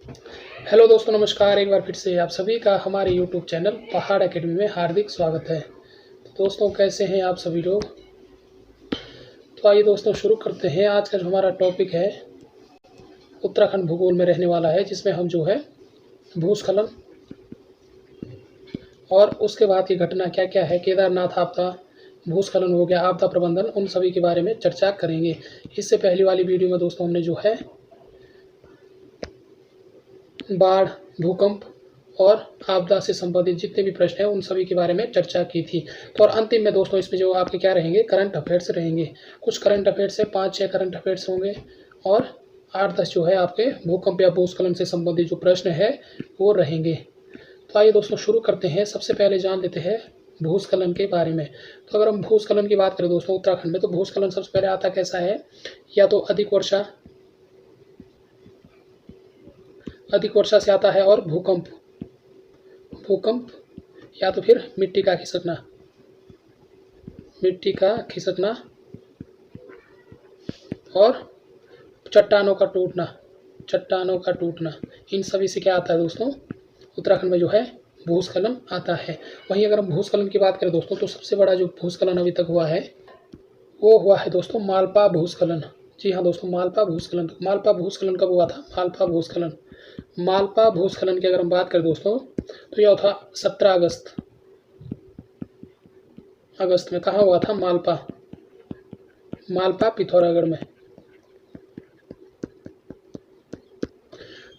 Hello दोस्तों, नमस्कार। एक बार फिर से आप सभी का हमारे यूट्यूब चैनल पहाड़ एकेडमी में हार्दिक स्वागत है। तो दोस्तों, कैसे हैं आप सभी लोग। तो आइए दोस्तों शुरू करते हैं। आज का जो हमारा टॉपिक है उत्तराखंड भूगोल में रहने वाला है, जिसमें हम जो है भूस्खलन और उसके बाद की घटना क्या क्या है, केदारनाथ आपदा, भूस्खलन हो गया, आपदा प्रबंधन, उन सभी के बारे में चर्चा करेंगे। इससे पहली वाली वीडियो में दोस्तों हमने जो है बाढ़, भूकंप और आपदा से संबंधित जितने भी प्रश्न हैं उन सभी के बारे में चर्चा की थी। तो और अंतिम में दोस्तों इसमें जो आपके क्या रहेंगे, करंट अफेयर्स रहेंगे। कुछ करंट अफेयर्स से 5-6 करंट अफेयर्स होंगे और 8-10 जो है आपके भूकंप या भूस्खलन से संबंधित जो प्रश्न है वो रहेंगे। तो आइए दोस्तों शुरू करते हैं। सबसे पहले जान लेते हैं भूस्खलन के बारे में। तो अगर हम भूस्खलन की बात करें दोस्तों उत्तराखंड में, तो भूस्खलन सबसे पहले आता कैसा है, या तो अधिक वर्षा से आता है, और भूकंप या तो फिर मिट्टी का खिसकना और चट्टानों का टूटना, इन सभी से क्या आता है दोस्तों, उत्तराखंड में जो है भूस्खलन आता है। वहीं अगर हम भूस्खलन की बात करें दोस्तों, तो सबसे बड़ा जो भूस्खलन अभी तक हुआ है वो हुआ है दोस्तों मालपा भूस्खलन। जी हाँ दोस्तों, मालपा भूस्खलन। तो मालपा भूस्खलन कब हुआ था? मालपा भूस्खलन की अगर हम बात करें दोस्तों, तो यह था 17 अगस्त में। कहाँ हुआ था? मालपा पिथौरागढ़ में।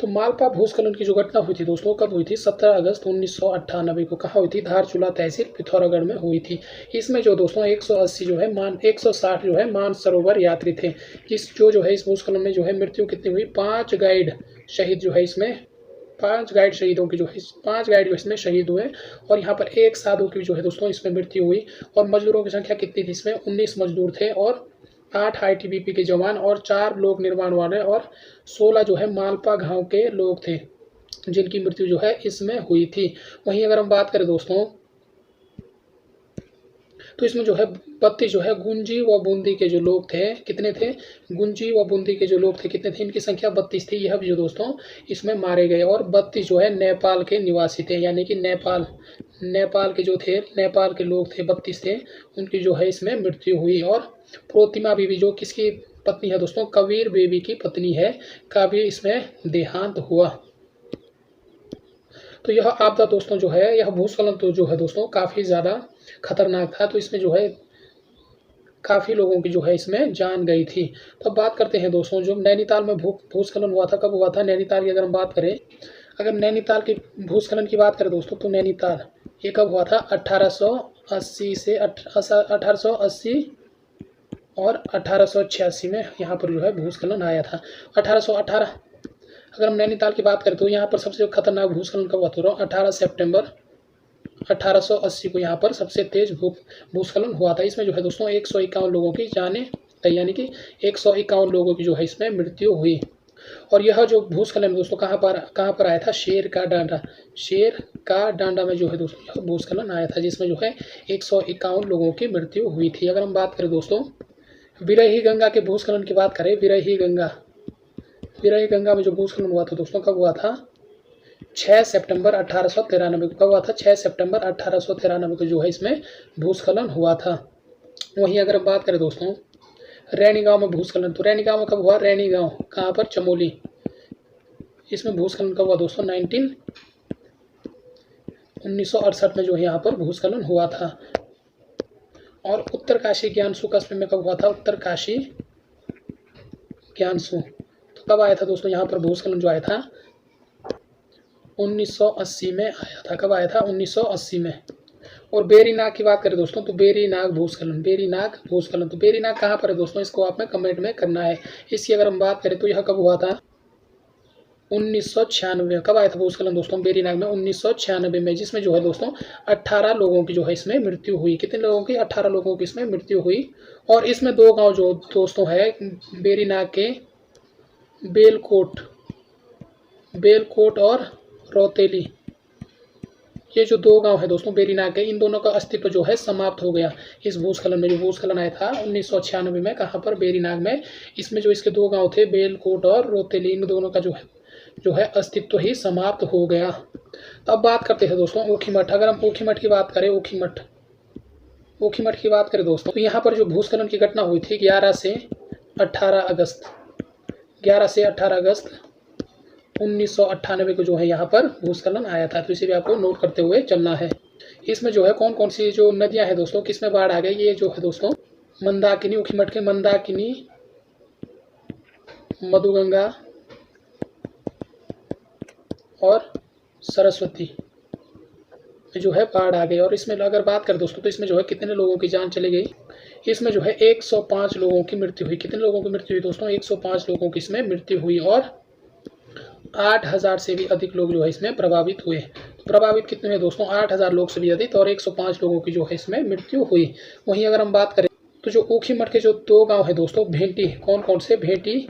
तो मालपा भूस्खलन की जो घटना हुई थी दोस्तों, कब हुई थी? 17 अगस्त 1998 को। कहाँ हुई थी? धारचूला तहसील पिथौरागढ़ में हुई थी। इसमें जो दोस्तों 180 जो है 160 जो है मानसरोवर यात्री थे। जो है इस भूस्खलन में जो है मृत्यु कितनी हुई? 5 गाइड शहीद जो है इसमें, 5 गाइड शहीदों की जो है 5 गाइड जो इसमें शहीद हुए। और यहाँ पर एक साधु की जो है दोस्तों इसमें मृत्यु हुई। और मजदूरों की संख्या कितनी थी? इसमें 19 मजदूर थे और 8 आईटीबीपी के जवान और 4 लोक निर्माण वाले और 16 जो है मालपा गांव के लोग थे, जिनकी मृत्यु जो है इसमें हुई थी। वहीं अगर हम बात करें दोस्तों, तो इसमें जो है 32 जो है गुंजी व बूंदी के जो लोग थे, कितने थे? गुंजी व बूंदी के जो लोग थे कितने थे? इनकी संख्या 32 थी। यह भी जो दोस्तों इसमें मारे गए। और 32 जो है नेपाल के निवासी थे, यानी कि नेपाल के जो थे, नेपाल के लोग थे, 32 थे, उनकी जो है इसमें मृत्यु हुई। और प्रोतिमा बीबी जो किसकी पत्नी है दोस्तों? कबीर बेबी की पत्नी है, का भी इसमें देहांत हुआ। तो यह आपदा दोस्तों जो है, यह भूस्खलन तो जो है दोस्तों काफ़ी ज़्यादा खतरनाक था। तो इसमें जो है काफ़ी लोगों की जो है इसमें जान गई थी। तो अब बात करते हैं दोस्तों, जो नैनीताल में भूस्खलन हुआ था, कब हुआ था? नैनीताल की अगर हम बात करें, अगर नैनीताल की भूस्खलन की बात करें दोस्तों, तो नैनीताल ये कब हुआ था? 1880 और 1886 में यहाँ पर जो है भूस्खलन आया था। 1818 अगर हम नैनीताल की बात करें तो यहाँ पर सबसे खतरनाक भूस्खलन कब हुआ था? 18 सितंबर 1880 को यहाँ पर सबसे तेज भूस्खलन हुआ था। इसमें जो है दोस्तों 151 लोगों की जानें गई, यानी कि 151 लोगों की जो है इसमें मृत्यु हुई। और यह जो भूस्खलन दोस्तों कहाँ पर आया था? शेर का डांडा में जो है दोस्तों यह भूस्खलन आया था, जिसमें जो है 151 लोगों की मृत्यु हुई थी। अगर हम बात करें दोस्तों विरही गंगा के भूस्खलन की बात करें, विरही गंगा में जो भूस्खलन हुआ था दोस्तों, कब हुआ था? 6 सितंबर 1893 को। कब हुआ था? 6 सितंबर 1893 को जो है इसमें भूस्खलन हुआ था। वहीं अगर हम बात करें दोस्तों रैनी गांव में भूस्खलन, तो रैनी गांव में कब हुआ? रैनी गांव कहाँ पर? चमोली। इसमें भूस्खलन कब हुआ दोस्तों? 1968 में जो है यहाँ पर भूस्खलन हुआ था। और उत्तरकाशी ज्ञानसू कस्बे में कब हुआ था? उत्तरकाशी ज्ञानसू। तो कब आया था दोस्तों यहाँ पर भूस्खलन जो आया था? 1980 में आया था। कब आया था? 1980 में। और बेरीनाग की बात करें दोस्तों, तो बेरीनाग भूस्खलन तो बेरीनाग कहाँ पर है दोस्तों? इसको आपने कमेंट में करना है। इसकी अगर हम बात करें तो यह कब हुआ था? 1996 में। कब आया था भूस्खलन दोस्तों बेरीनाग में? 1996 में, जिसमें जो है दोस्तों 18 लोगों की जो है इसमें मृत्यु हुई। कितने लोगों की? 18 लोगों की इसमें मृत्यु हुई। और इसमें 2 गांव जो दोस्तों है बेरीनाग के, बेलकोट और रौतेली, ये जो दो गांव है दोस्तों बेरीनाग के, इन दोनों का अस्तित्व जो है समाप्त हो गया इस भूस्खलन में। जो भूस्खलन आया था 1996 में, कहाँ पर, बेरीनाग में। इसमें जो इसके दो गांव थे बेलकोट और रोतेली, इन दोनों का जो है अस्तित्व ही समाप्त हो गया। तो अब बात करते हैं दोस्तों ऊखीमठ। अगर हम ऊखीमठ की बात करें, ऊखीमठ की बात करें दोस्तों, तो यहाँ पर जो भूस्खलन की घटना हुई थी 11 से 18 अगस्त 1998 को जो है यहाँ पर भूस्खलन आया था। तो इसे भी आपको नोट करते हुए चलना है। इसमें जो है कौन कौन सी जो नदियाँ हैं दोस्तों, किसमें बाढ़ आ गई, ये जो है दोस्तों मंदाकिनी, ऊखीमठ के मंदाकिनी, मधुगंगा और सरस्वती में जो है बाढ़ आ गई। और इसमें अगर बात करें दोस्तों, तो इसमें जो है कितने लोगों की जान चली गई, इसमें जो है 105 लोगों की मृत्यु हुई। कितने लोगों की मृत्यु हुई दोस्तों, 105 लोगों की इसमें मृत्यु हुई। और 8000 से भी अधिक लोग जो है इसमें प्रभावित हुए। प्रभावित कितने हुए दोस्तों, 8000 लोग से भी अधिक, और 105 लोगों की जो है इसमें मृत्यु हुई। वहीं अगर हम बात करें तो जो ऊखीमठ के जो दो गांव है दोस्तों भेंटी, कौन कौन से, भेंटी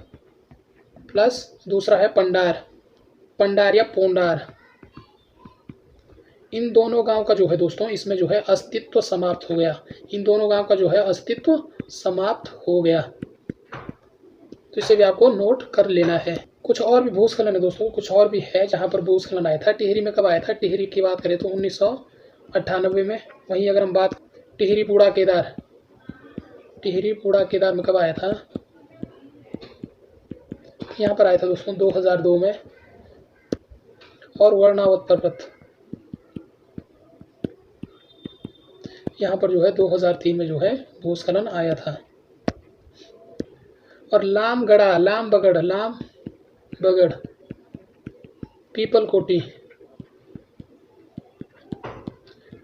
प्लस दूसरा है पंडार या पोंडार, इन दोनों गांव का जो है दोस्तों इसमें जो है अस्तित्व समाप्त हो गया। इन दोनों गांव का जो है अस्तित्व समाप्त हो गया। तो इसे भी आपको नोट कर लेना है। कुछ और भी भूस्खलन है दोस्तों, कुछ और भी है जहां पर भूस्खलन आया था। टिहरी में कब आया था, टिहरी की बात करें तो 1998 में। वहीं अगर हम बात टिहरी पूड़ा केदार में कब आया था, यहाँ पर आया था दोस्तों 2002 में। और वर्णावत पर्वत यहाँ पर जो है 2003 में जो है भूस्खलन आया था। और लाम बगड़, पीपल कोटी,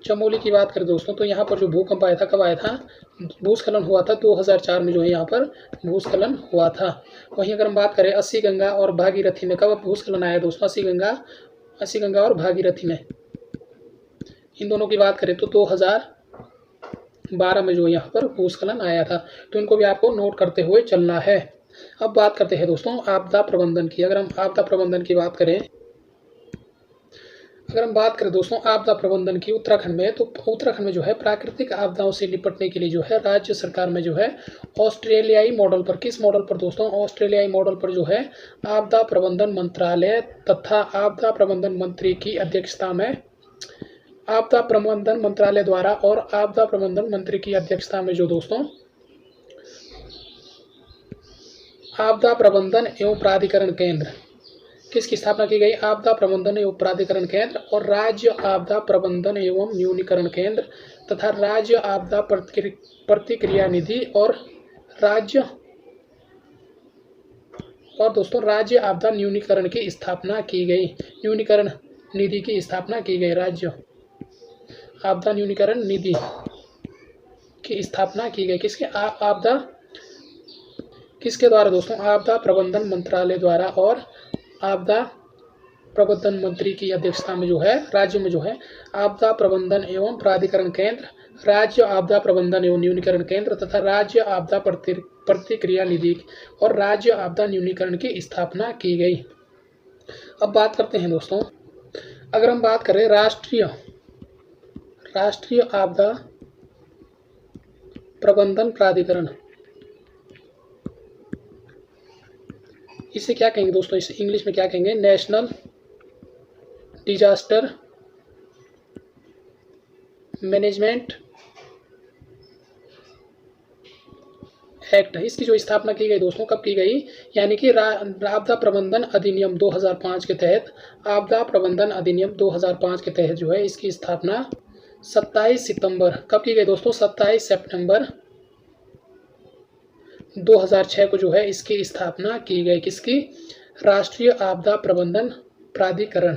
चमोली की बात करें दोस्तों, तो यहाँ पर जो भूकंप आया था, कब आया था, भूस्खलन हुआ था 2004 में जो है यहाँ पर भूस्खलन हुआ था। वहीं अगर हम बात करें अस्सी गंगा और भागीरथी में कब भूस्खलन आया दोस्तों, अस्सी गंगा और भागीरथी में, इन दोनों की बात करें तो 2012 में जो यहाँ पर भूस्खलन आया था। तो इनको भी आपको नोट करते हुए चलना है। अब बात करते हैं दोस्तों आपदा प्रबंधन की। अगर हम आपदा प्रबंधन की बात करें, दोस्तों आपदा प्रबंधन की उत्तराखंड में, तो उत्तराखंड में जो है प्राकृतिक आपदाओं से निपटने के लिए जो है राज्य सरकार में जो है ऑस्ट्रेलियाई मॉडल पर, किस मॉडल पर दोस्तों, ऑस्ट्रेलियाई मॉडल पर जो है आपदा प्रबंधन मंत्रालय तथा आपदा प्रबंधन मंत्री की अध्यक्षता में, आपदा प्रबंधन मंत्रालय द्वारा और आपदा प्रबंधन मंत्री की अध्यक्षता में जो दोस्तों आपदा प्रबंधन एवं प्राधिकरण केंद्र, किसकी स्थापना की गई, आपदा प्रबंधन एवं प्राधिकरण केंद्र और राज्य आपदा प्रबंधन एवं न्यूनीकरण केंद्र तथा राज्य आपदा प्रतिक्रिया निधि और दोस्तों राज्य आपदा न्यूनीकरण की स्थापना की गई, न्यूनीकरण निधि की स्थापना की गई, राज्य आपदा न्यूनीकरण निधि की स्थापना की गई। किसके द्वारा दोस्तों, आपदा प्रबंधन मंत्रालय द्वारा और आपदा प्रबंधन मंत्री की अध्यक्षता में जो है राज्य में जो है आपदा प्रबंधन एवं प्राधिकरण केंद्र, राज्य आपदा प्रबंधन एवं न्यूनीकरण केंद्र तथा राज्य आपदा प्रतिक्रिया निधि और राज्य आपदा न्यूनीकरण की स्थापना की गई। अब बात करते हैं दोस्तों, अगर हम बात करें राष्ट्रीय आपदा प्रबंधन प्राधिकरण, इसे क्या कहेंगे दोस्तों, इसे इंग्लिश में क्या कहेंगे, नेशनल डिजास्टर मैनेजमेंट एक्ट। इसकी जो स्थापना की गई दोस्तों, कब की गई, यानी कि आपदा प्रबंधन अधिनियम 2005 के तहत, आपदा प्रबंधन अधिनियम 2005 के तहत जो है इसकी स्थापना 27 सितंबर कब की गई दोस्तों, 27 सितंबर 2006 को जो है इसकी स्थापना की गई। किसकी, राष्ट्रीय आपदा प्रबंधन प्राधिकरण,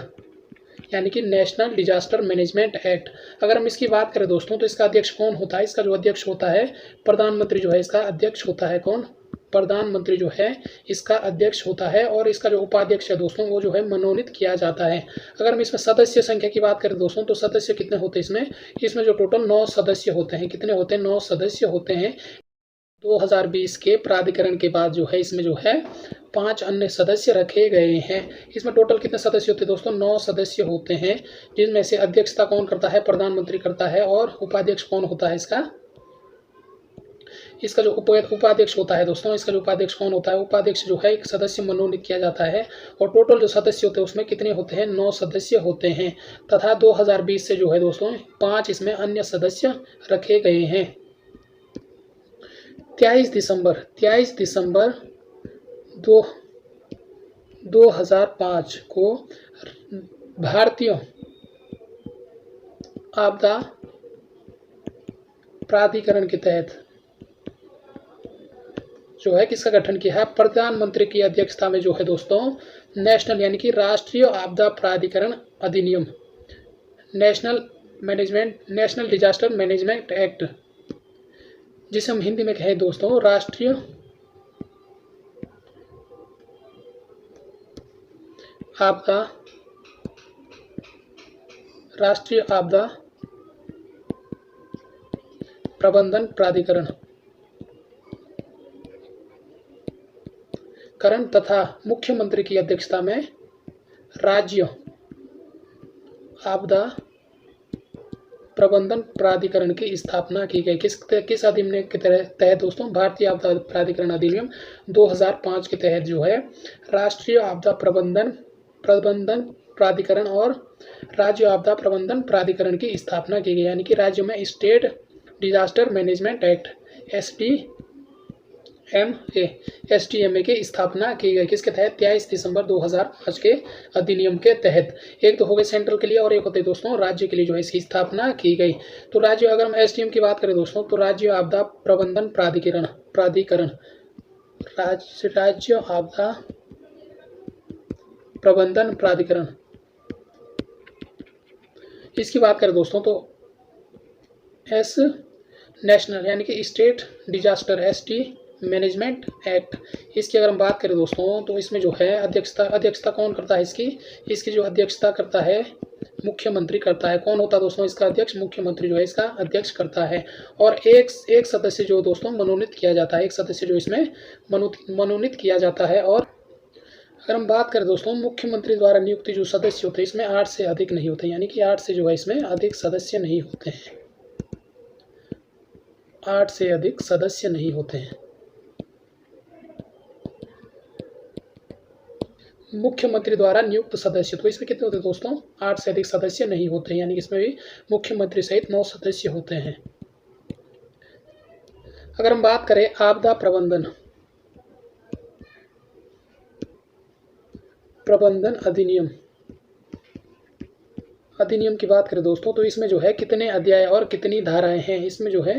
यानी कि नेशनल डिजास्टर मैनेजमेंट एक्ट। अगर हम इसकी बात करें दोस्तों, तो इसका अध्यक्ष कौन होता है, इसका जो अध्यक्ष होता है प्रधानमंत्री जो है इसका अध्यक्ष होता है, कौन, प्रधानमंत्री जो है इसका अध्यक्ष होता है। और इसका जो उपाध्यक्ष है दोस्तों वो जो है मनोनीत किया जाता है। अगर हम इसमें सदस्य संख्या की बात करें दोस्तों, तो सदस्य कितने होते हैं इसमें जो टोटल 9 सदस्य होते हैं, कितने होते हैं, 9 सदस्य होते हैं। 2020 के प्राधिकरण के बाद जो है इसमें जो है 5 अन्य सदस्य रखे गए हैं। इसमें टोटल कितने सदस्य होते हैं दोस्तों? 9 सदस्य होते हैं, जिनमें से अध्यक्षता कौन करता है? प्रधानमंत्री करता है। और उपाध्यक्ष कौन होता है इसका जो उपाध्यक्ष होता है दोस्तों, इसका जो उपाध्यक्ष कौन होता है? उपाध्यक्ष जो है एक सदस्य मनोनीत किया जाता है। और टोटल जो सदस्य होते हैं उसमें कितने होते हैं? 9 सदस्य होते हैं। तथा 2020 से जो है दोस्तों 5 इसमें अन्य सदस्य रखे गए हैं। 23 दिसंबर 2005 को भारतीय आपदा प्राधिकरण के तहत जो है किसका गठन किया है? प्रधानमंत्री की अध्यक्षता में जो है दोस्तों नेशनल यानी कि राष्ट्रीय आपदा प्राधिकरण अधिनियम, नेशनल डिजास्टर मैनेजमेंट एक्ट, जिसे हम हिंदी में कहें दोस्तों राष्ट्रीय आपदा प्रबंधन प्राधिकरण तथा मुख्यमंत्री की अध्यक्षता में राज्य आपदा प्रबंधन प्राधिकरण की स्थापना की गई। किस अधिनियम के तहत दोस्तों? भारतीय आपदा प्राधिकरण अधिनियम 2005 के तहत जो है राष्ट्रीय आपदा प्रबंधन प्राधिकरण और राज्य आपदा प्रबंधन प्राधिकरण की स्थापना की गई। यानी कि राज्य में state disaster management act SDMA की स्थापना की गई। किसके तहत? 23 दिसंबर 2005 के अधिनियम के तहत। एक तो हो गए सेंट्रल के लिए और एक होते दोस्तों राज्य के लिए जो है इसकी स्थापना की गई। तो राज्य, अगर हम SDM की बात करें दोस्तों तो राज्य आपदा प्रबंधन प्राधिकरण राज्य आपदा प्रबंधन प्राधिकरण, इसकी बात करें दोस्तों तो नेशनल यानी कि state disaster SD management act, इसकी अगर हम बात करें दोस्तों तो इसमें जो है अध्यक्षता कौन करता है? इसकी जो अध्यक्षता करता है मुख्यमंत्री करता है। कौन होता है दोस्तों इसका अध्यक्ष? मुख्यमंत्री जो है इसका अध्यक्ष करता है। और एक सदस्य जो दोस्तों मनोनीत किया जाता है, एक सदस्य जो इसमें मनोनीत किया जाता है। और अगर हम बात करें दोस्तों मुख्यमंत्री द्वारा नियुक्त जो सदस्य होते हैं इसमें 8 से अधिक नहीं होते, यानी कि 8 से जो है इसमें अधिक सदस्य नहीं होते हैं, 8 से अधिक सदस्य नहीं होते हैं। मुख्यमंत्री द्वारा नियुक्त सदस्य, तो इसमें कितने होते हैं दोस्तों? 8 से अधिक सदस्य नहीं होते हैं, यानी कि इसमें भी मुख्यमंत्री सहित 9 सदस्य होते हैं। अगर हम बात करें आपदा प्रबंधन अधिनियम की बात करें दोस्तों तो इसमें जो है कितने अध्याय और कितनी धाराएं हैं? इसमें जो है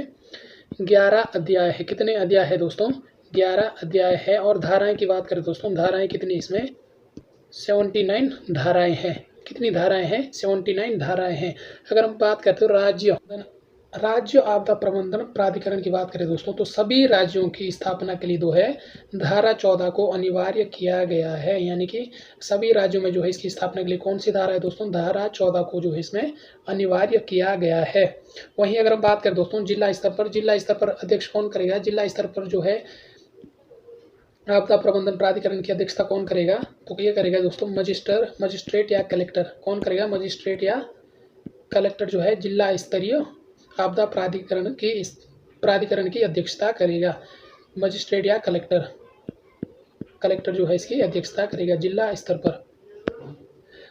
11 अध्याय है। कितने अध्याय है दोस्तों? 11 अध्याय है। और धाराएं की बात करें दोस्तों, धाराएं कितनी? इसमें 79 धाराएं हैं। कितनी धाराएं हैं? 79 धाराएं हैं। अगर हम बात करते हो राज्य आपदा प्रबंधन प्राधिकरण की बात करें दोस्तों तो सभी राज्यों की स्थापना के लिए जो है धारा 14 को अनिवार्य किया गया है। यानी कि सभी राज्यों में जो है इसकी स्थापना के लिए कौन सी धारा है दोस्तों? धारा 14 को जो है इसमें अनिवार्य किया गया है। वहीं अगर हम बात करें दोस्तों जिला स्तर पर अध्यक्ष कौन करेगा? जिला स्तर पर जो है आपदा प्रबंधन प्राधिकरण की अध्यक्षता कौन करेगा? तो ये करेगा दोस्तों मजिस्ट्रेट या कलेक्टर। कौन करेगा? मजिस्ट्रेट या कलेक्टर जो है जिला स्तरीय आपदा प्राधिकरण की अध्यक्षता करेगा। मजिस्ट्रेट या कलेक्टर जो है इसकी अध्यक्षता करेगा जिला स्तर पर।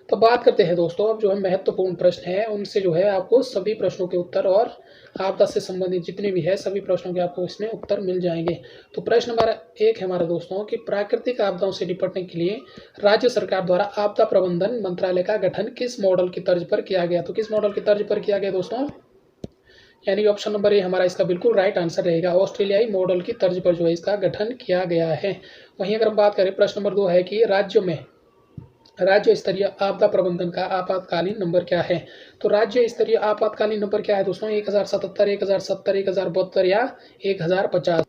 तो बात करते हैं दोस्तों अब जो है महत्वपूर्ण प्रश्न है उनसे जो है आपको सभी प्रश्नों के उत्तर और आपदा से संबंधित जितने भी है सभी प्रश्नों के आपको इसमें उत्तर मिल जाएंगे। तो प्रश्न नंबर 1 है हमारा दोस्तों कि प्राकृतिक आपदाओं से निपटने के लिए राज्य सरकार द्वारा आपदा प्रबंधन मंत्रालय का गठन किस मॉडल की तर्ज पर किया गया? तो किस मॉडल की तर्ज पर किया गया दोस्तों? यानी कि ऑप्शन नंबर ए हमारा इसका बिल्कुल राइट आंसर रहेगा। ऑस्ट्रेलियाई मॉडल की तर्ज पर जो है इसका गठन किया गया है। वहीं अगर हम बात करें प्रश्न नंबर 2 है कि राज्य स्तरीय आपदा प्रबंधन का आपातकालीन नंबर क्या है? तो राज्य स्तरीय आपातकालीन नंबर क्या है दोस्तों? 1077, 1070, 1072 या 1050।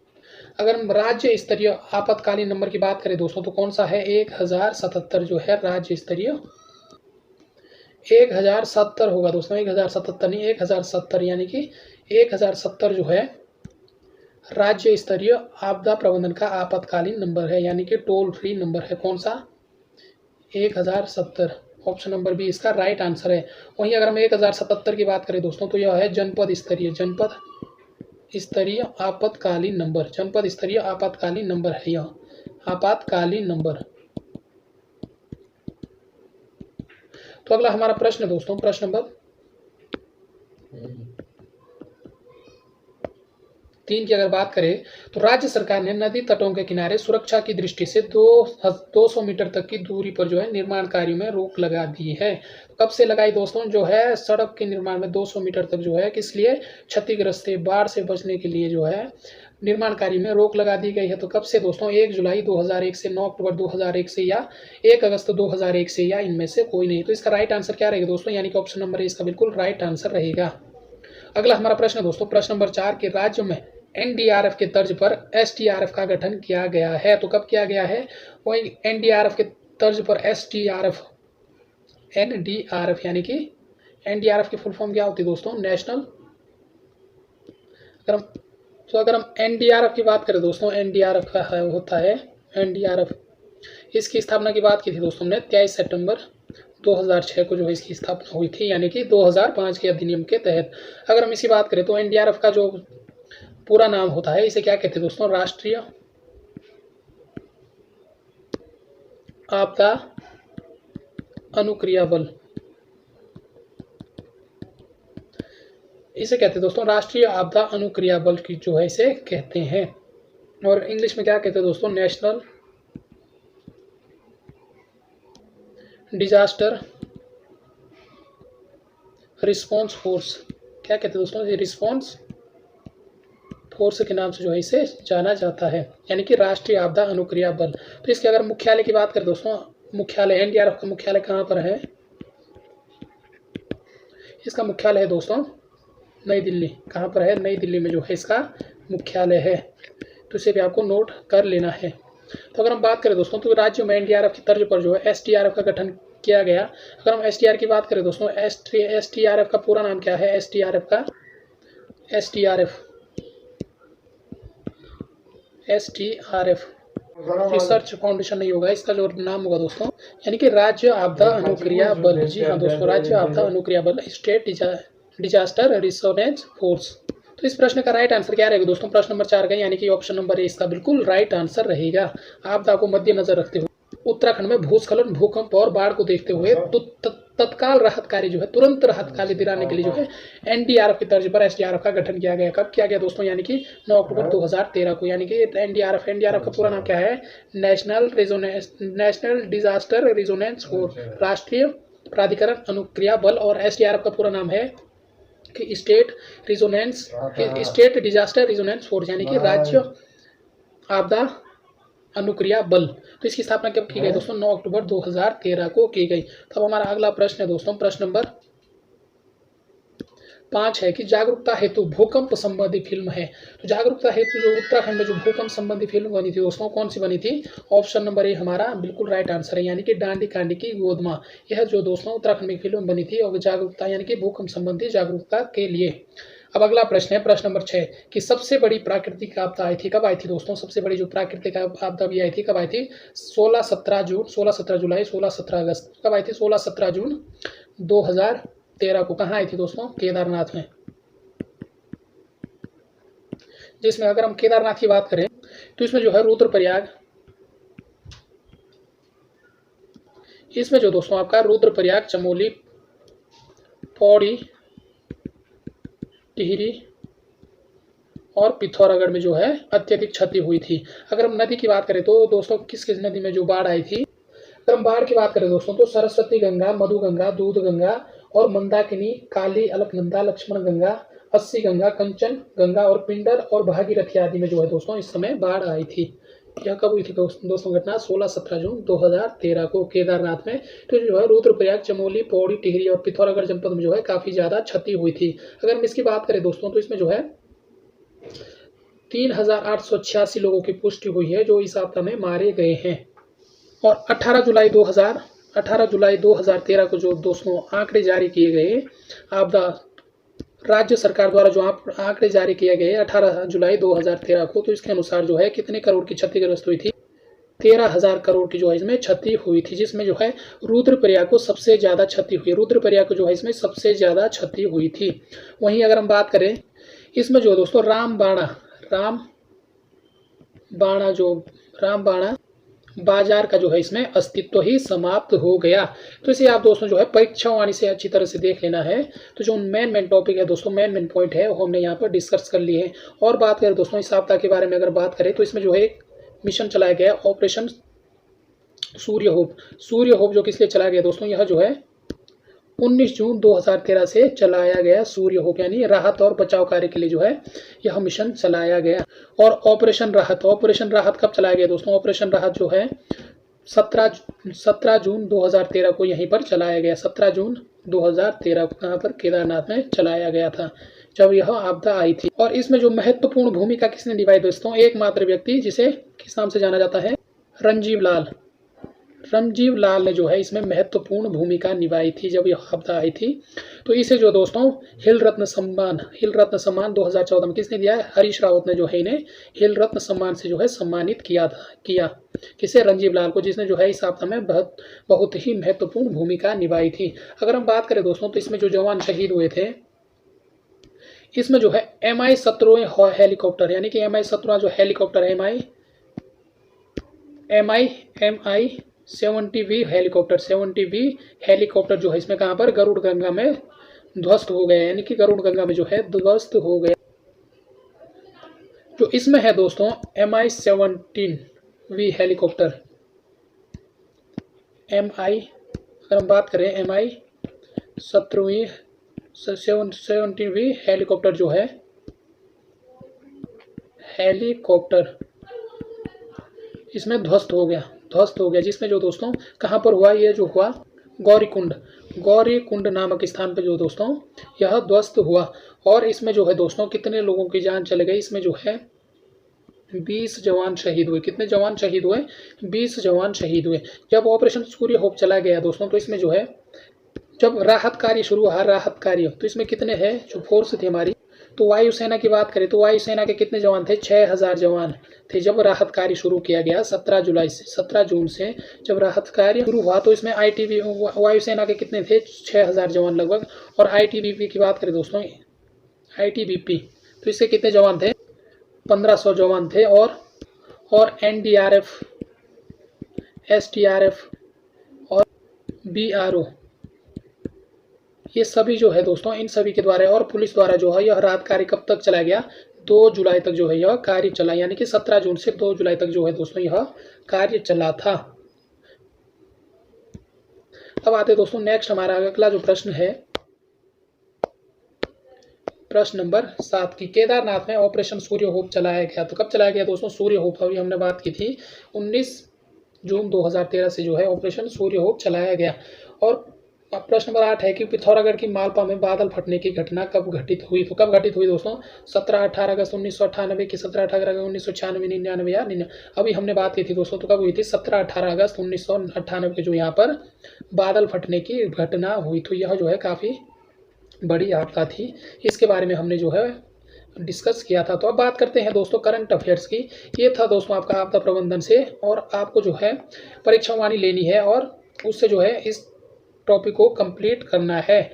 अगर हम राज्य स्तरीय आपातकालीन नंबर की बात करें दोस्तों तो कौन सा है? 1077 जो है राज्य स्तरीय 1070 होगा दोस्तों। 1077 नहीं 1070, यानी कि 1070 जो है राज्य स्तरीय आपदा प्रबंधन का आपातकालीन नंबर है, यानी कि टोल फ्री नंबर है। कौन सा? 1070। ऑप्शन नंबर बी इसका राइट आंसर है। वहीं अगर हम 1077 की बात करें दोस्तों, तो यह है जनपद स्तरीय आपातकालीन नंबर। जनपद स्तरीय आपातकालीन नंबर है यह, आपातकालीन नंबर। तो अगला हमारा प्रश्न दोस्तों, प्रश्न नंबर 3 की अगर बात करें तो राज्य सरकार ने नदी तटों के किनारे सुरक्षा की दृष्टि से 200 मीटर तक की दूरी पर जो है निर्माण कार्यों में रोक लगा दी है। कब से लगाई दोस्तों? जो है सड़क के निर्माण में 200 मीटर तक जो है किस लिए? क्षतिग्रस्त से बाढ़ से बचने के लिए जो है निर्माण कार्य में रोक लगा दी गई है। तो कब से दोस्तों? 1 जुलाई 2001 से 9 अक्टूबर 2001 से या 1 अगस्त 2001 से, या इनमें से कोई नहीं। तो इसका राइट आंसर क्या रहेगा दोस्तों? यानी कि ऑप्शन नंबर इसका बिल्कुल राइट आंसर रहेगा। अगला हमारा प्रश्न दोस्तों, प्रश्न नंबर 4 के राज्य में एनडीआरएफ के तर्ज पर एसडीआरएफ का गठन किया गया है। तो कब किया गया है? वही एनडीआरएफ के तर्ज पर एसडीआरएफ, एनडीआरएफ यानी कि एनडीआरएफ की फुल फॉर्म क्या होती है दोस्तों? नेशनल। अगर हम एनडीआरएफ की बात करें दोस्तों, एनडीआरएफ का होता है एनडीआरएफ। इसकी स्थापना की बात की थी दोस्तों हमने 23 सितंबर 2006 को जो है इसकी स्थापना हुई थी, यानी कि 2005 के अधिनियम के तहत। अगर हम इसकी बात करें तो एनडीआरएफ का जो पूरा नाम होता है, इसे क्या कहते हैं दोस्तों? राष्ट्रीय आपदा अनुक्रिया बल। इसे कहते हैं दोस्तों राष्ट्रीय आपदा अनुक्रिया बल की जो है इसे कहते हैं। और इंग्लिश में क्या कहते हैं दोस्तों? National disaster response force. क्या कहते हैं दोस्तों? रिस्पॉन्स फोर्स के नाम से जो है इसे जाना जाता है, यानी कि राष्ट्रीय आपदा अनुक्रिया बल। तो इसके अगर मुख्यालय की बात करें दोस्तों, मुख्यालय एनडीआरएफ का मुख्यालय कहाँ पर है? इसका मुख्यालय है दोस्तों नई दिल्ली। कहाँ पर है? नई दिल्ली में जो है इसका मुख्यालय है। तो इसे भी आपको नोट कर लेना है। तो अगर हम बात करें दोस्तों, तो राज्य में एनडीआरएफ की तर्ज पर जो है एसडीआरएफ का गठन किया गया। अगर हम एसडीआर की बात करें दोस्तों, एसडीआरएफ का पूरा नाम क्या है? एसडीआरएफ रिसर्च फाउंडेशन नहीं होगा, इसका जो नाम होगा दोस्तों, यानी कि राज्य आपदा अनुक्रिया बल। जी हाँ दोस्तों, राज्य आपदा अनुक्रिया बल, स्टेट डिजास्टर रिस्पॉन्स फोर्स। तो इस प्रश्न का राइट आंसर क्या रहेगा दोस्तों? प्रश्न नंबर 4 का, यानी कि ऑप्शन नंबर ए इसका बिल्कुल राइट आंसर रहेगा। आपदा को मद्देनजर रखते हुए उत्तराखंड में भूस्खलन, भूकंप और बाढ़ को देखते हुए तत्काल राहत कार्य जो है, तुरंत राहत कार्य दिलाने के लिए जो है एनडीआरएफ की तर्ज पर एसडीआरएफ का गठन किया गया। कब किया गया दोस्तों? यानी कि 9 अक्टूबर 2013 को। यानी कि एनडीआरएफ का पूरा नाम क्या है? नेशनल डिजास्टर रिजोनेंस फोर्स, राष्ट्रीय प्राधिकरण अनुक्रिया बल। और एसडीआरएफ का पूरा नाम है कि स्टेट डिजास्टर रिजोनेंस फोर्स, यानी कि राज्य आपदा अनुक्रिया बल। तो इसकी स्थापना कब की गई दोस्तों? 9 अक्टूबर 2013 को की गई। तब हमारा अगला प्रश्न है दोस्तों, प्रश्न नंबर 5 है कि जागरूकता हेतु भूकंप संबंधी फिल्म है। तो जागरूकता हेतु जो उत्तराखंड में जो भूकंप संबंधी फिल्म बनी थी दोस्तों, कौन सी बनी थी? ऑप्शन नंबर ए हमारा बिल्कुल राइट आंसर है, यानी कि दांडी कांडी की गोदमा। यह जो दोस्तों उत्तराखंड में फिल्म बनी थी, और जागरूकता यानी कि भूकंप संबंधी जागरूकता के लिए। अब अगला प्रश्न है प्रश्न नंबर 6 कि सबसे बड़ी प्राकृतिक आपदा आई थी, कब आई थी दोस्तों? सबसे बड़ी जो प्राकृतिक आपदा भी आई थी, कब आई थी? 16-17 जून, 16-17 जुलाई, 16-17 अगस्त। कब आई थी? 16-17 जून 2013 को। कहाँ आई थी दोस्तों? केदारनाथ में। जिसमें अगर हम केदारनाथ की बात करें तो इसमें जो है रुद्रप्रयाग, इसमें जो दोस्तों आपका रुद्रप्रयाग, चमोली, पौड़ी, टिहरी और पिथौरागढ़ में जो है अत्यधिक क्षति हुई थी। अगर हम नदी की बात करें तो दोस्तों किस किस नदी में जो बाढ़ आई थी? अगर हम बाढ़ की बात करें दोस्तों तो सरस्वती गंगा, मधु गंगा, दूध गंगा और मंदाकिनी, काली, अलकनंदा, लक्ष्मण गंगा, अस्सी गंगा, कंचन गंगा और पिंडर और भागीरथी आदि में जो है दोस्तों इस समय बाढ़ आई थी। यह कब हुई थी दोस्तों घटना? 16-17 जून 2013 को केदारनाथ में। तो जो है रुद्रप्रयाग, चमोली, पौड़ी, टिहरी और पिथौरागढ़ जनपद में जो है काफ़ी ज़्यादा क्षति हुई थी। अगर हम इसकी बात करें दोस्तों तो इसमें जो है 3886 लोगों की पुष्टि हुई है जो इस आपदा में मारे गए हैं। और 18 जुलाई 2013 को जो दोस्तों आंकड़े जारी किए गए आपदा राज्य सरकार द्वारा जो आंकड़े जारी किए गए 18 जुलाई 2013 को, तो इसके अनुसार जो है कितने करोड़ की क्षतिग्रस्त हुई थी? 13,000 करोड़ की जो है इसमें क्षति हुई थी, जिसमें जो है रुद्रप्रयाग को सबसे ज़्यादा क्षति हुई। रुद्रप्रयाग को जो है इसमें सबसे ज़्यादा क्षति हुई थी। वहीं अगर हम बात करें इसमें जो दोस्तों रामबाणा बाजार का जो है इसमें अस्तित्व ही समाप्त हो गया। तो इसे आप दोस्तों जो है परीक्षावाणी से अच्छी तरह से देख लेना है। तो जो मेन टॉपिक है दोस्तों, मेन पॉइंट है वो हमने यहाँ पर डिस्कस कर लिए हैं। और बात करें दोस्तों इस आपदा के बारे में अगर बात करें तो इसमें जो है एक मिशन चलाया गया ऑपरेशन सूर्य होप जो किस लिए चलाया गया दोस्तों, यह जो है 19 जून 2013 से चलाया गया सूर्य होप, यानी राहत और बचाव कार्य के लिए जो है यह मिशन चलाया गया। और ऑपरेशन राहत कब चलाया गया दोस्तों? ऑपरेशन राहत जो है 17 जून 2013 को यहीं पर चलाया गया। 17 जून 2013 को कहाँ पर? केदारनाथ में चलाया गया था जब यह आपदा आई थी। और इसमें जो महत्वपूर्ण भूमिका किसने निभाई दोस्तों? एकमात्र व्यक्ति, जिसे किस नाम से जाना जाता है? रणजीव लाल ने जो है इसमें महत्वपूर्ण भूमिका निभाई थी जब यह आपदा आई थी। तो इसे जो दोस्तों हिल रत्न सम्मान 2014 में किसने दिया है? हरीश रावत ने जो है इन्हें हिल रत्न सम्मान से जो है सम्मानित किया किसे? रणजीव लाल को, जिसने जो है इस आपदा में बहुत ही महत्वपूर्ण भूमिका निभाई थी। अगर हम बात करें दोस्तों तो इसमें जो जवान शहीद हुए थे, इसमें जो है MI-17 हेलीकॉप्टर, यानी कि MI-17 जो हेलीकॉप्टर है MI-70V हेलीकॉप्टर जो है इसमें कहाँ पर? गरुड़ गंगा में ध्वस्त हो गया, यानी कि गरुड़ गंगा में जो है ध्वस्त हो गया। जो इसमें है दोस्तों MI-17V हेलीकॉप्टर, अगर हम बात करें MI-17V हेलीकॉप्टर जो है हेलीकॉप्टर इसमें ध्वस्त हो गया, जिसमें जो दोस्तों कहाँ पर हुआ? ये जो हुआ गौरीकुंड नामक स्थान पर जो दोस्तों यह ध्वस्त हुआ। और इसमें जो है दोस्तों कितने लोगों की जान चले गई? इसमें जो है 20 जवान शहीद हुए। कितने जवान शहीद हुए? 20 जवान शहीद हुए। जब ऑपरेशन सूर्य होप चला गया दोस्तों, तो इसमें जो है जब राहत कार्य शुरू हुआ, तो इसमें कितने हैं जो फोर्स थी हमारी? तो वायुसेना की बात करें तो वायुसेना के कितने जवान थे? 6,000 जवान थे जब राहत कार्य शुरू किया गया 17 जून से जब राहत कार्य शुरू हुआ। तो इसमें वायुसेना के कितने थे? 6,000 जवान लगभग। और ITBP की बात करें दोस्तों, ITBP तो इसके कितने जवान थे? 1500 जवान थे। और NDRF, SDRF और BRO, ये सभी जो है दोस्तों इन सभी के द्वारा और पुलिस द्वारा जो है यह राहत कार्य कब तक चला गया? 2 जुलाई तक जो है यह कार्य चला, यानी कि 17 जून से 2 जुलाई तक जो है दोस्तों यह कार्य चला था। अब आते दोस्तों नेक्स्ट हमारा अगला जो प्रश्न है, प्रश्न नंबर 7 की केदारनाथ में ऑपरेशन सूर्य होप चलाया गया। तो कब चलाया गया दोस्तों? सूर्य होप, अभी हमने बात की थी 19 जून 2013 से जो है ऑपरेशन सूर्य होप चलाया गया। और प्रश्न नंबर 8 है कि पिथौरागढ़ की मालपा में बादल फटने की घटना कब घटित हुई? तो कब घटित हुई दोस्तों? 17-18 अगस्त 1998 की, 17-18 अगस्त 1996, 99 या 99। अभी हमने बात की थी दोस्तों, तो कब हुई थी? 17-18 अगस्त 1998 के जो यहाँ पर बादल फटने की घटना हुई। तो यह जो है काफ़ी बड़ी आपदा थी, इसके बारे में हमने जो है डिस्कस किया था। तो अब बात करते हैं दोस्तों करंट अफेयर्स की। ये था दोस्तों आपका आपदा प्रबंधन से, और आपको जो है परीक्षावाणी लेनी है और उससे जो है इस टॉपिक को कंप्लीट करना है।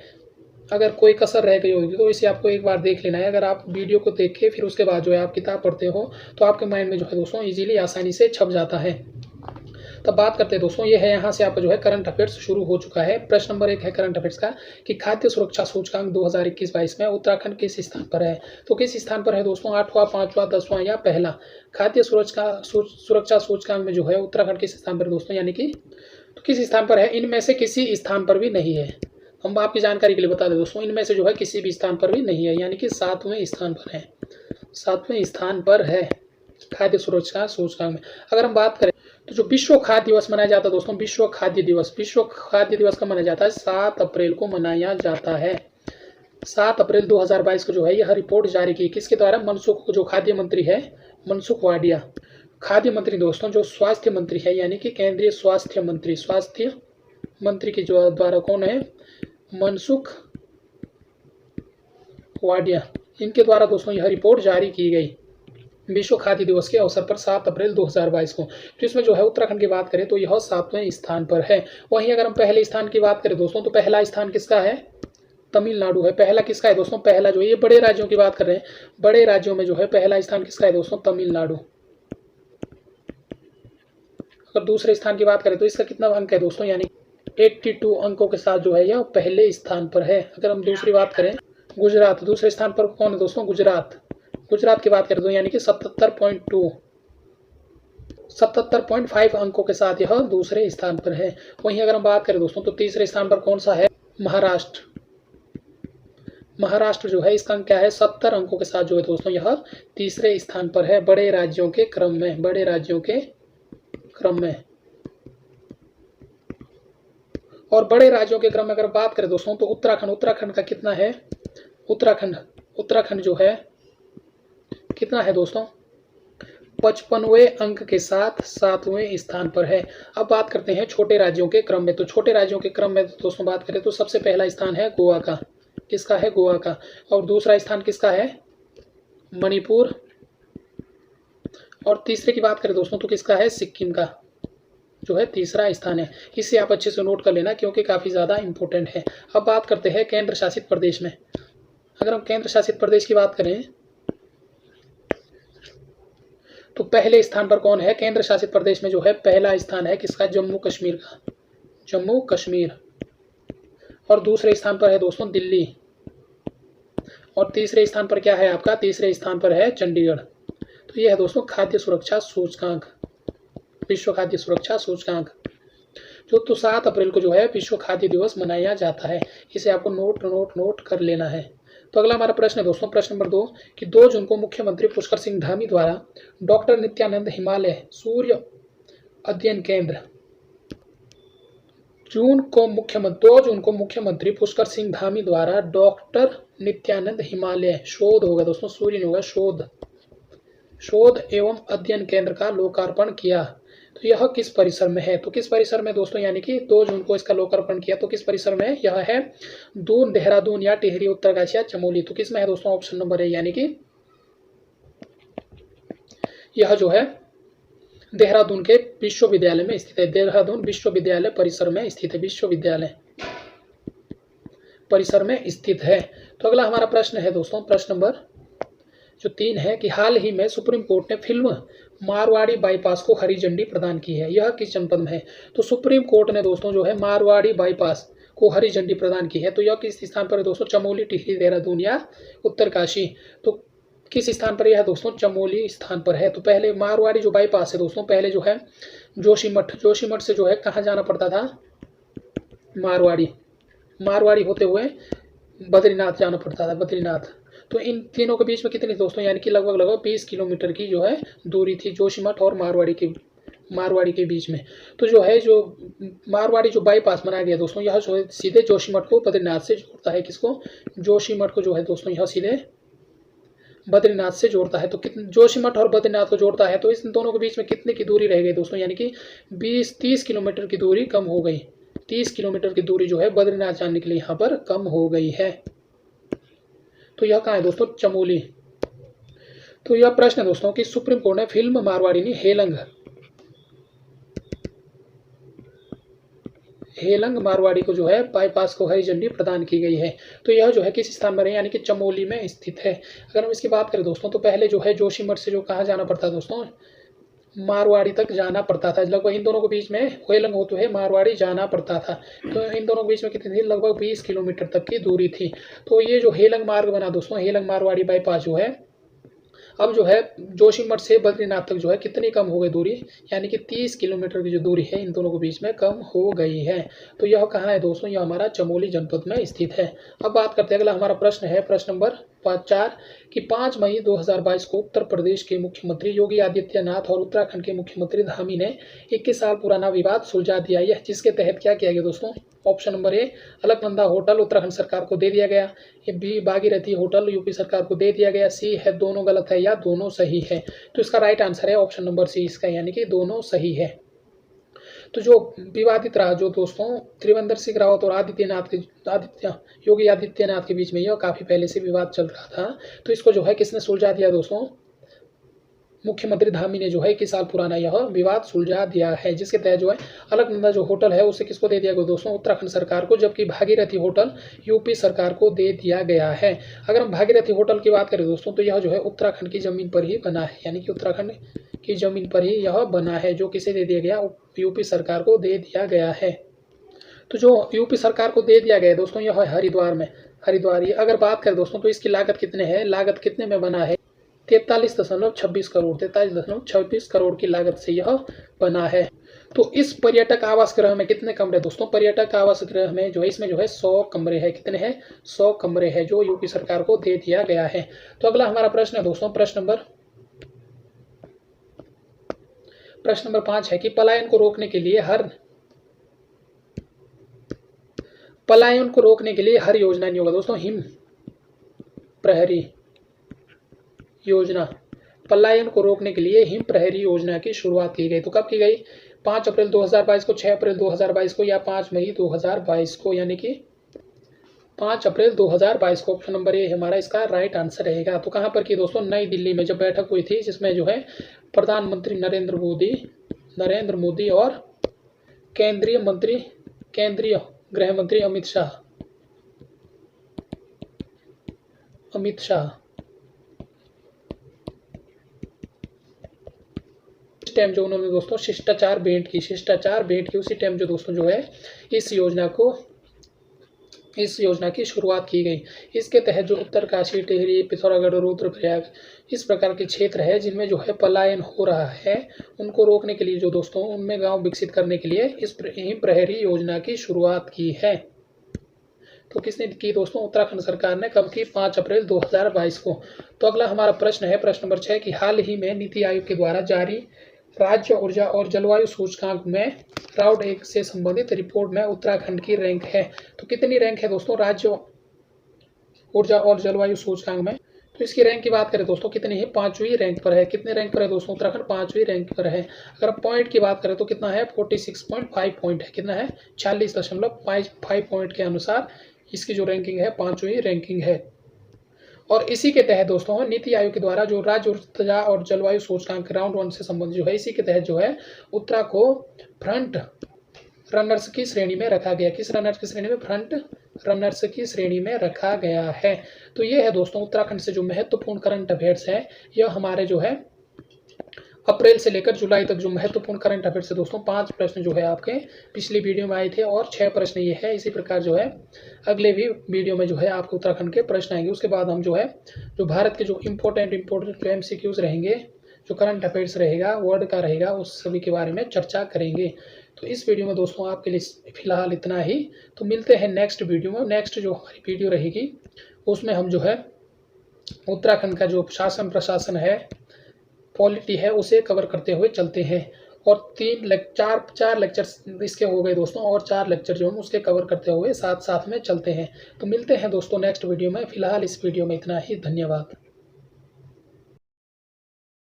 अगर कोई कसर रह गई होगी तो इसे आपको एक बार देख लेना है। अगर आप वीडियो को देख के फिर उसके बाद जो है आप किताब पढ़ते हो तो आपके माइंड में जो है दोस्तों इजीली आसानी से छप जाता है। तब बात करते हैं दोस्तों, ये है यहाँ से आपका जो है करंट अफेयर्स शुरू हो चुका है। प्रश्न नंबर 1 है करंट अफेयर्स का कि खाद्य सुरक्षा सूचकांक 2021-22 में उत्तराखंड किस स्थान पर है? तो किस स्थान पर है दोस्तों? 8वां, 5वां, 10वां या पहला? खाद्य सुरक्षा सूचकांक में जो है उत्तराखंड किस स्थान पर दोस्तों, यानी कि तो किस स्थान पर है? इनमें से किसी स्थान पर भी नहीं है। हम आपकी जानकारी के लिए बता दें दोस्तों, इनमें से जो है किसी भी स्थान पर भी नहीं है, यानी कि 7वें स्थान पर है। 7वें स्थान पर है खाद्य सुरक्षा सूचकांक में। अगर हम बात करें तो जो विश्व खाद्य दिवस मनाया जाता है दोस्तों, विश्व खाद्य दिवस कब मनाया जाता है? 7 अप्रैल को मनाया जाता है। 7 अप्रैल 2022 को जो है यह रिपोर्ट जारी की किसके द्वारा? मनसुख, जो खाद्य मंत्री है मनसुख वाडिया। खाद्य मंत्री दोस्तों जो स्वास्थ्य मंत्री है, यानी कि केंद्रीय स्वास्थ्य मंत्री के जो द्वारा कौन है? मनसुख वाडिया, इनके द्वारा दोस्तों यह रिपोर्ट जारी की गई विश्व खाद्य दिवस के अवसर पर 7 अप्रैल 2022 को। तो इसमें जो है उत्तराखंड की बात करें तो यह 7वें स्थान पर है। वहीं अगर हम पहले स्थान की बात करें दोस्तों, तो पहला स्थान किसका है? तमिलनाडु है। पहला किसका है दोस्तों? पहला जो है, ये बड़े राज्यों की बात कर रहे हैं, बड़े राज्यों में जो है पहला स्थान किसका है दोस्तों? तमिलनाडु। अगर दूसरे स्थान की बात करें तो इसका कितना अंक है दोस्तों? यानी 82 अंकों के साथ जो है यह पहले स्थान पर है। अगर हम दूसरी बात करें, गुजरात दूसरे स्थान पर कौन है दोस्तों? गुजरात। गुजरात की बात करें तो यानी कि 77.5 अंकों के साथ यह दूसरे स्थान पर है। वहीं अगर हम बात करें दोस्तों तो तीसरे स्थान पर कौन सा है? महाराष्ट्र। महाराष्ट्र जो है इसका अंक क्या है? 70 अंकों के साथ जो है दोस्तों यह तीसरे स्थान पर है बड़े राज्यों के क्रम में, बड़े राज्यों के क्रम में। और बड़े राज्यों के क्रम में अगर बात करें दोस्तों तो उत्तराखंड का कितना है? उत्तराखंड जो है कितना है दोस्तों? 55वें अंक के साथ 7वें स्थान पर है। अब बात करते हैं छोटे राज्यों के क्रम में। तो छोटे राज्यों के क्रम में दोस्तों बात करें तो सबसे पहला स्थान है गोवा का। किसका है? गोवा का। और दूसरा स्थान किसका है? मणिपुर। और तीसरे की बात करें दोस्तों तो किसका है? सिक्किम का जो है तीसरा स्थान है। इसे आप अच्छे से नोट कर लेना क्योंकि काफ़ी ज़्यादा इंपॉर्टेंट है। अब बात करते हैं केंद्र शासित प्रदेश में। अगर हम केंद्र शासित प्रदेश की बात करें तो पहले स्थान पर कौन है? केंद्र शासित प्रदेश में जो है पहला स्थान है किसका? जम्मू कश्मीर का, जम्मू कश्मीर। और दूसरे स्थान पर है दोस्तों दिल्ली। और तीसरे स्थान पर क्या है आपका? तीसरे स्थान पर है चंडीगढ़। तो ये है दोस्तों खाद्य सुरक्षा सूचकांक, विश्व खाद्य सुरक्षा सूचकांक, जो तो 7 अप्रैल को जो है विश्व खाद्य दिवस मनाया जाता है। इसे आपको नोट कर लेना है। तो अगला हमारा प्रश्न है दोस्तों, प्रश्न नंबर 2 कि 2 जून को मुख्यमंत्री पुष्कर सिंह धामी द्वारा डॉक्टर नित्यानंद हिमालय सूर्य अध्ययन केंद्र 2 जून को मुख्यमंत्री पुष्कर सिंह धामी द्वारा डॉक्टर नित्यानंद हिमालय शोध होगा दोस्तों, सूर्य नहीं होगा, शोध एवं अध्ययन केंद्र का लोकार्पण किया। तो यह किस परिसर में है? तो किस परिसर में दोस्तों? यानी कि 2 जून को इसका लोकार्पण किया तो किस परिसर में? यह है दून, देहरादून या टिहरी, उत्तरकाशी या चमोली। तो किस में है दोस्तों? ऑप्शन नंबर है, यानी कि यह जो है देहरादून के विश्वविद्यालय में स्थित है। देहरादून विश्वविद्यालय परिसर में स्थित है, विश्वविद्यालय परिसर में स्थित है। तो अगला हमारा प्रश्न है दोस्तों, प्रश्न नंबर जो 3 है कि हाल ही में सुप्रीम कोर्ट ने फिल्म मारवाड़ी बाईपास को हरी झंडी प्रदान की है। यह किस जनपद में है? तो सुप्रीम कोर्ट ने दोस्तों जो है मारवाड़ी बाईपास को हरी झंडी प्रदान की है। तो यह किस स्थान पर है दोस्तों? चमोली, टिहरी, देहरादून या उत्तरकाशी। तो किस स्थान पर यह है दोस्तों? चमोली स्थान पर है। तो पहले मारवाड़ी जो बाईपास है दोस्तों, पहले जो है जोशीमठ से जो है कहाँ जाना पड़ता था? मारवाड़ी होते हुए बद्रीनाथ जाना पड़ता था, बद्रीनाथ। तो इन तीनों के बीच में कितनी दोस्तों? यानी कि लगभग 20 किलोमीटर की जो है दूरी थी जोशीमठ और मारवाड़ी के बीच में। तो जो है जो मारवाड़ी जो बाईपास बनाया गया दोस्तों, यह जो है सीधे जोशीमठ को बद्रीनाथ से जोड़ता है। किसको? जोशीमठ को जो है दोस्तों यह सीधे बद्रीनाथ से जोड़ता है। तो जोशीमठ और बद्रीनाथ को जोड़ता है। तो इस दोनों के बीच में कितने की दूरी रह गई दोस्तों? यानी कि 20-30 किलोमीटर की दूरी कम हो गई। 30 किलोमीटर की दूरी जो है बद्रीनाथ जाने के लिए यहाँ पर कम हो गई है। तो यह कहाँ है दोस्तों? चमोली। तो यह प्रश्न है दोस्तों कि सुप्रीम कोर्ट ने फिल्म मारवाड़ी ने हेलंग मारवाड़ी को जो है बाईपास को हरी झंडी प्रदान की गई है। तो यह जो है किस स्थान में है? यानी कि चमोली में स्थित है। अगर हम इसकी बात करें दोस्तों तो पहले जो है जोशीमठ से जो कहाँ जाना पड़ता है दोस्तों? मारवाड़ी तक जाना पड़ता था। लगभग इन दोनों के बीच में हेलंग होते हुए मारवाड़ी जाना पड़ता था। तो इन दोनों के बीच में कितनी थी? लगभग 20 किलोमीटर तक की दूरी थी। तो ये जो हेलंग मार्ग बना दोस्तों, हेलंग मारवाड़ी बाईपास जो है अब जो है जोशीमठ से बद्रीनाथ तक जो है कितनी कम हो गई दूरी? यानी कि 30 किलोमीटर की जो दूरी है इन दोनों के बीच में कम हो गई है। तो यह कहाँ है दोस्तों? यह हमारा चमोली जनपद में स्थित है। अब बात करते हैं, अगला हमारा प्रश्न है प्रश्न नंबर 4 कि 5 मई 2022 को उत्तर प्रदेश के मुख्यमंत्री योगी आदित्यनाथ और उत्तराखंड के मुख्यमंत्री धामी ने 21 साल पुराना विवाद सुलझा दिया। यह जिसके तहत क्या किया गया दोस्तों? Option number A Alaknanda hotel Uttarakhand सरकार को दे दिया गया, ये बी भागीरथी होटल यूपी सरकार को दे दिया गया, सी है दोनों गलत है या दोनों सही है। तो इसका राइट आंसर है ऑप्शन नंबर सी इसका, यानी कि दोनों सही है। तो जो विवादित रहा जो दोस्तों त्रिवेंद्र सिंह रावत और योगी आदित्यनाथ के बीच में, यह काफ़ी पहले से विवाद चल रहा था। तो इसको जो है किसने सुलझा दिया दोस्तों, मुख्यमंत्री धामी ने जो है 21 साल पुराना यह विवाद सुलझा दिया है, जिसके तहत जो है अलकनंदा जो होटल है उसे किसको दे दिया गया दोस्तों, उत्तराखंड सरकार को, जबकि भागीरथी होटल यूपी सरकार को दे दिया गया है। अगर हम भागीरथी होटल की बात करें दोस्तों, तो यह जो है उत्तराखंड की ज़मीन पर ही बना है, यानी कि उत्तराखंड की ज़मीन पर ही यह बना है, जो किसे दे दिया गया, यूपी सरकार को दे दिया गया है। तो जो यूपी सरकार को दे दिया गया दोस्तों, यह है हरिद्वार में। हरिद्वार, ये अगर बात करें दोस्तों तो इसकी लागत कितने है, लागत कितने में बना है, 43.26 करोड़, 43.26 करोड़ की लागत से यह बना है। तो इस पर्यटक आवास गृह में कितने कमरे दोस्तों, पर्यटक आवास गृह में जो है इसमें जो है 100 कमरे हैं। कितने हैं, 100 कमरे हैं, जो यूपी सरकार को दे दिया गया है। तो अगला हमारा प्रश्न है दोस्तों, प्रश्न नंबर 5 है कि पलायन को रोकने के लिए हर योजना नहीं होगा दोस्तों, हिम प्रहरी योजना, पलायन को रोकने के लिए हिम प्रहरी योजना की शुरुआत की गई। तो कब की गई, 5 अप्रैल 2022 को, 6 अप्रैल 2022 को या 5 मई 2022 को, यानी कि 5 अप्रैल 2022 को। ऑप्शन नंबर ए हमारा इसका राइट आंसर रहेगा। तो कहाँ पर की दोस्तों, नई दिल्ली में जब बैठक हुई थी, जिसमें जो है प्रधानमंत्री नरेंद्र मोदी और केंद्रीय गृह मंत्री अमित शाह टाइम जो उन्होंने दोस्तों शिष्टाचार भेंट की, उसी टाइम जो दोस्तों जो है इस योजना की शुरुआत की गई। इसके तहत जो उत्तरकाशी, टिहरी, पिथौरागढ़ और रुद्रप्रयाग इस प्रकार के क्षेत्र है जिनमें जो है पलायन हो रहा है, उनको रोकने के लिए जो दोस्तों उनमें गांव विकसित करने के लिए इस प्रहरी योजना की शुरुआत की है। तो किसने की दोस्तों, उत्तराखंड सरकार ने। कब की, 5 अप्रैल 2022 को। तो अगला हमारा प्रश्न है, प्रश्न नंबर 6 कि हाल ही में नीति आयोग के द्वारा जारी राज्य ऊर्जा और जलवायु सूचकांक में राउंड 1 से संबंधित रिपोर्ट में उत्तराखंड की रैंक है। तो कितनी रैंक है दोस्तों, राज्य ऊर्जा और जलवायु सूचकांक में। तो इसकी रैंक की बात करें दोस्तों, कितनी है, 5वीं रैंक पर है। कितने रैंक पर है दोस्तों, उत्तराखंड 5वीं रैंक पर है। अगर पॉइंट की बात करें तो कितना है, 46.5 पॉइंट है। कितना है, 46.5 पॉइंट के अनुसार इसकी जो रैंकिंग है 5वीं रैंकिंग है। और इसी के तहत दोस्तों नीति आयोग के द्वारा जो राज्य ऊर्जा और जलवायु सूचकांक राउंड 1 से संबंधित जो है, इसी के तहत जो है उत्तराखंड को फ्रंट रनर्स की श्रेणी में रखा गया। किस रनर्स की श्रेणी में, फ्रंट रनर्स की श्रेणी में रखा गया है। तो ये है दोस्तों उत्तराखंड से जो महत्वपूर्ण करंट अफेयर्स है, यह हमारे जो है अप्रैल से लेकर जुलाई तक जो महत्वपूर्ण करंट अफेयर्स है दोस्तों, 5 प्रश्न जो है आपके पिछली वीडियो में आए थे और 6 प्रश्न ये है। इसी प्रकार जो है अगले भी वीडियो में जो है आपको उत्तराखंड के प्रश्न आएंगे। उसके बाद हम जो है जो भारत के जो इम्पोर्टेंट जो MCQs रहेंगे, जो करंट अफेयर्स रहेगा, वर्ल्ड का रहेगा, उस सभी के बारे में चर्चा करेंगे। तो इस वीडियो में दोस्तों आपके लिए फिलहाल इतना ही। तो मिलते हैं नेक्स्ट वीडियो में। नेक्स्ट जो हमारी वीडियो रहेगी उसमें हम जो है उत्तराखंड का जो शासन प्रशासन है, पॉलिटी है, उसे कवर करते हुए चलते हैं। और 4 लेक्चर्स इसके हो गए दोस्तों, और 4 लेक्चर जो हम उसके कवर करते हुए साथ साथ में चलते हैं। तो मिलते हैं दोस्तों नेक्स्ट वीडियो में। फिलहाल इस वीडियो में इतना ही। धन्यवाद।